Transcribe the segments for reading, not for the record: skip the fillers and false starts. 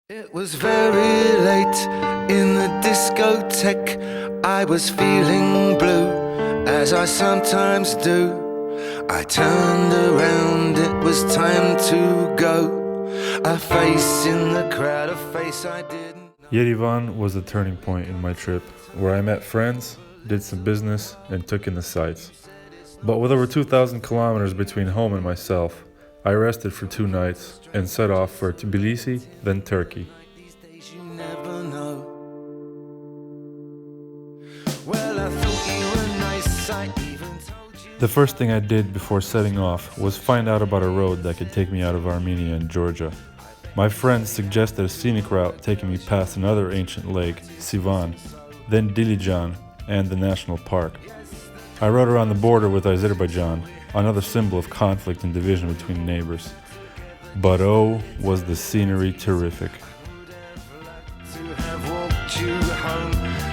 It was very late in the discotheque. I was feeling blue, as I sometimes do. I turned around, it was time to go. A face in the crowd, a face I didn't know. Yerevan was the turning point in my trip, where I met friends, did some business, and took in the sights. But with over 2,000 kilometers between home and myself, I rested for 2 nights and set off for Tbilisi, then Turkey. These days you never know. Well, I thought you were nice, I even told you. The first thing I did before setting off was find out about a road that could take me out of Armenia and Georgia. My friends suggested a scenic route taking me past another ancient lake, Sivan, then Dilijan, and the national park. I rode around the border with Azerbaijan, another symbol of conflict and division between neighbors. But oh, was the scenery terrific. To have walked you home,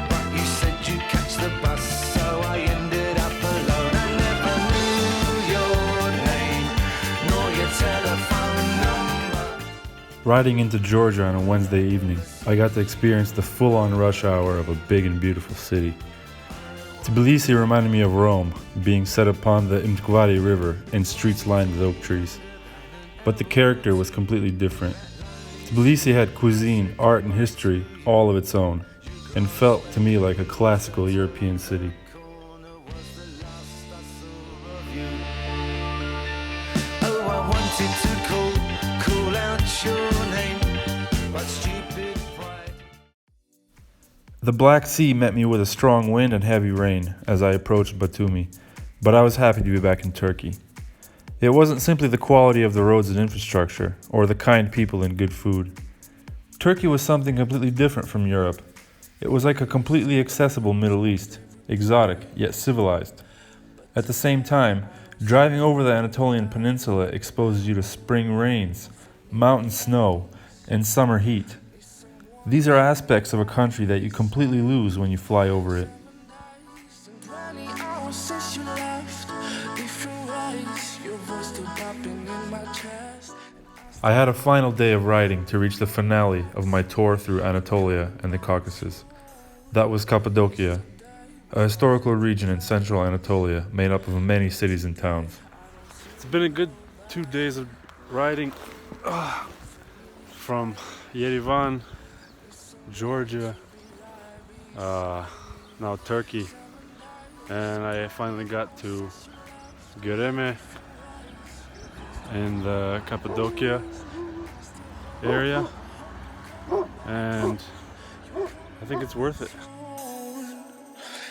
but you said you'd catch the bus, so I ended up alone. I never knew your name, nor your telephone number. Riding into Georgia on a Wednesday evening, I got to experience the full-on rush hour of a big and beautiful city. Tbilisi reminded me of Rome, being set upon the Imtkvari River and streets lined with oak trees. But the character was completely different. Tbilisi had cuisine, art, and history all of its own, and felt to me like a classical European city. Oh, I wanted to call out your name, but stupid pride. The Black Sea met me with a strong wind and heavy rain as I approached Batumi, but I was happy to be back in Turkey. It wasn't simply the quality of the roads and infrastructure, or the kind people and good food. Turkey was something completely different from Europe. It was like a completely accessible Middle East, exotic yet civilized. At the same time, driving over the Anatolian peninsula exposes you to spring rains, mountain snow, and summer heat. These are aspects of a country that you completely lose when you fly over it. 20 hours since you left, different ways, your voice still popping in my chest. I had a final day of riding to reach the finale of my tour through Anatolia and the Caucasus. That was Cappadocia, a historical region in central Anatolia made up of many cities and towns. It's been a good 2 days of riding from Yerevan, Georgia, now Turkey, and I finally got to Yerevan in the Cappadocia area, and I think it's worth it.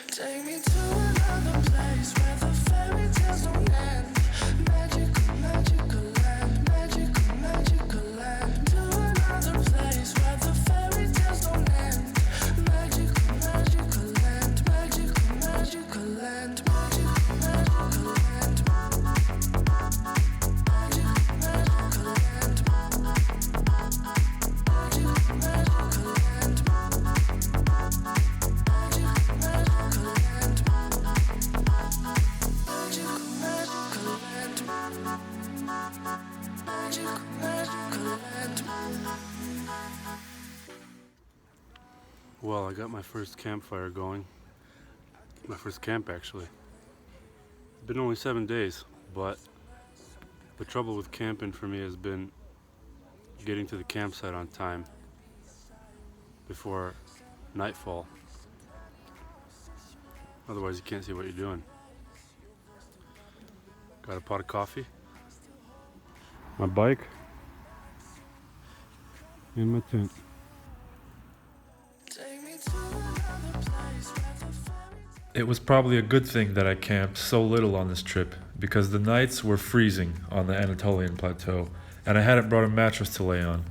Take me to another place where the fairy tales don't end. Magical, magical land, magical, magical land. To another place where the fairy tales don't end. Magical, magical land, magical, magical land, magical, magical land. Magical, magical land. Magical, magical land. Well, I got my first campfire going. My first camp, actually. It's been only 7 days, but the trouble with camping for me has been getting to the campsite on time before nightfall. Otherwise, you can't see what you're doing. Got a pot of coffee, my bike, and my tent. Take me to another place where the fairy It was probably a good thing that I camped so little on this trip, because the nights were freezing on the Anatolian plateau, and I hadn't brought a mattress to lay on.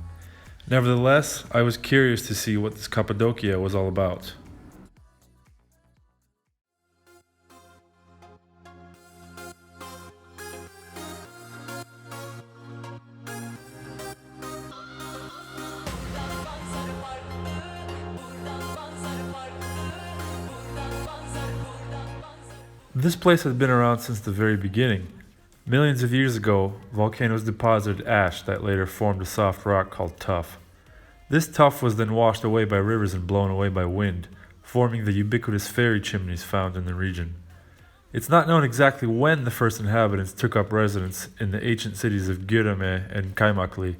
Nevertheless, I was curious to see what this Cappadocia was all about. This place had been around since the very beginning. Millions of years ago, volcanoes deposited ash that later formed a soft rock called tuff. This tuff was then washed away by rivers and blown away by wind, forming the ubiquitous ferry chimneys found in the region. It's not known exactly when the first inhabitants took up residence in the ancient cities of Yerevan and Kaymakli,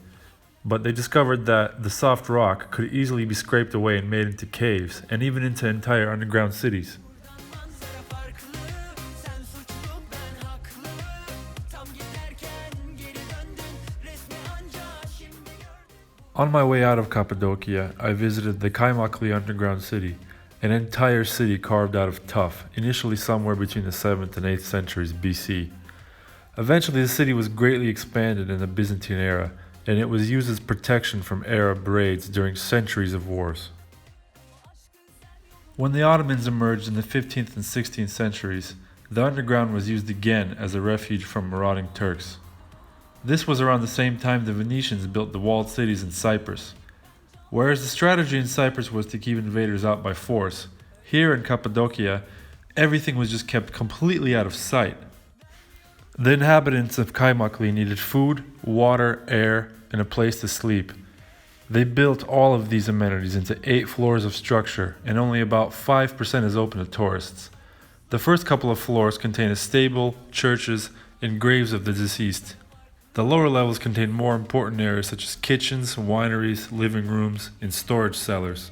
but they discovered that the soft rock could easily be scraped away and made into caves, and even into entire underground cities. On my way out of Cappadocia, I visited the Kaymakli underground city, an entire city carved out of tuff, initially somewhere between the 7th and 8th centuries BC. Eventually the city was greatly expanded in the Byzantine era, and it was used as protection from Arab raids during centuries of wars. When the Ottomans emerged in the 15th and 16th centuries, the underground was used again as a refuge from marauding Turks. This was around the same time the Venetians built the walled cities in Cyprus. Whereas the strategy in Cyprus was to keep invaders out by force, here in Cappadocia, everything was just kept completely out of sight. The inhabitants of Kaymakli needed food, water, air, and a place to sleep. They built all of these amenities into 8 floors of structure, and only about 5% is open to tourists. The first couple of floors contain a stable, churches, and graves of the deceased. The lower levels contain more important areas such as kitchens, wineries, living rooms, and storage cellars.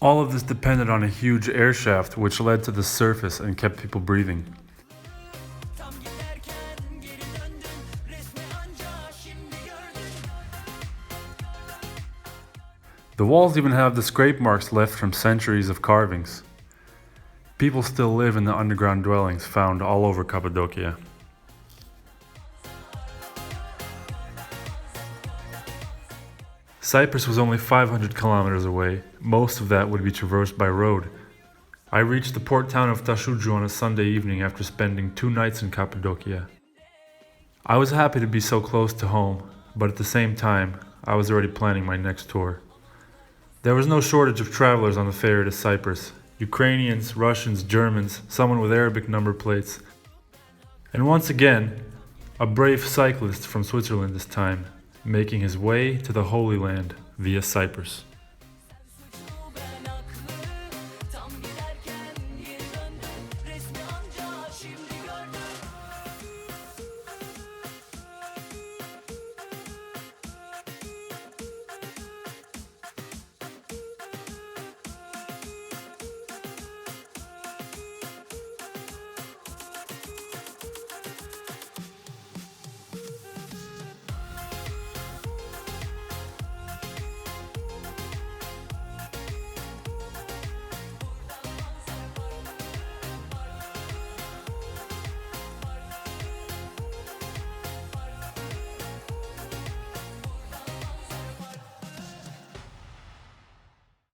All of this depended on a huge air shaft which led to the surface and kept people breathing. The walls even have the scrape marks left from centuries of carvings. People still live in the underground dwellings found all over Cappadocia. Cyprus was only 500 kilometers away. Most of that would be traversed by road. I reached the port town of Tashuju on a Sunday evening after spending 2 nights in Cappadocia. I was happy to be so close to home, but at the same time, I was already planning my next tour. There was no shortage of travelers on the ferry to Cyprus. Ukrainians, Russians, Germans, someone with Arabic number plates. And once again, a brave cyclist from Switzerland this time, making his way to the Holy Land via Cyprus.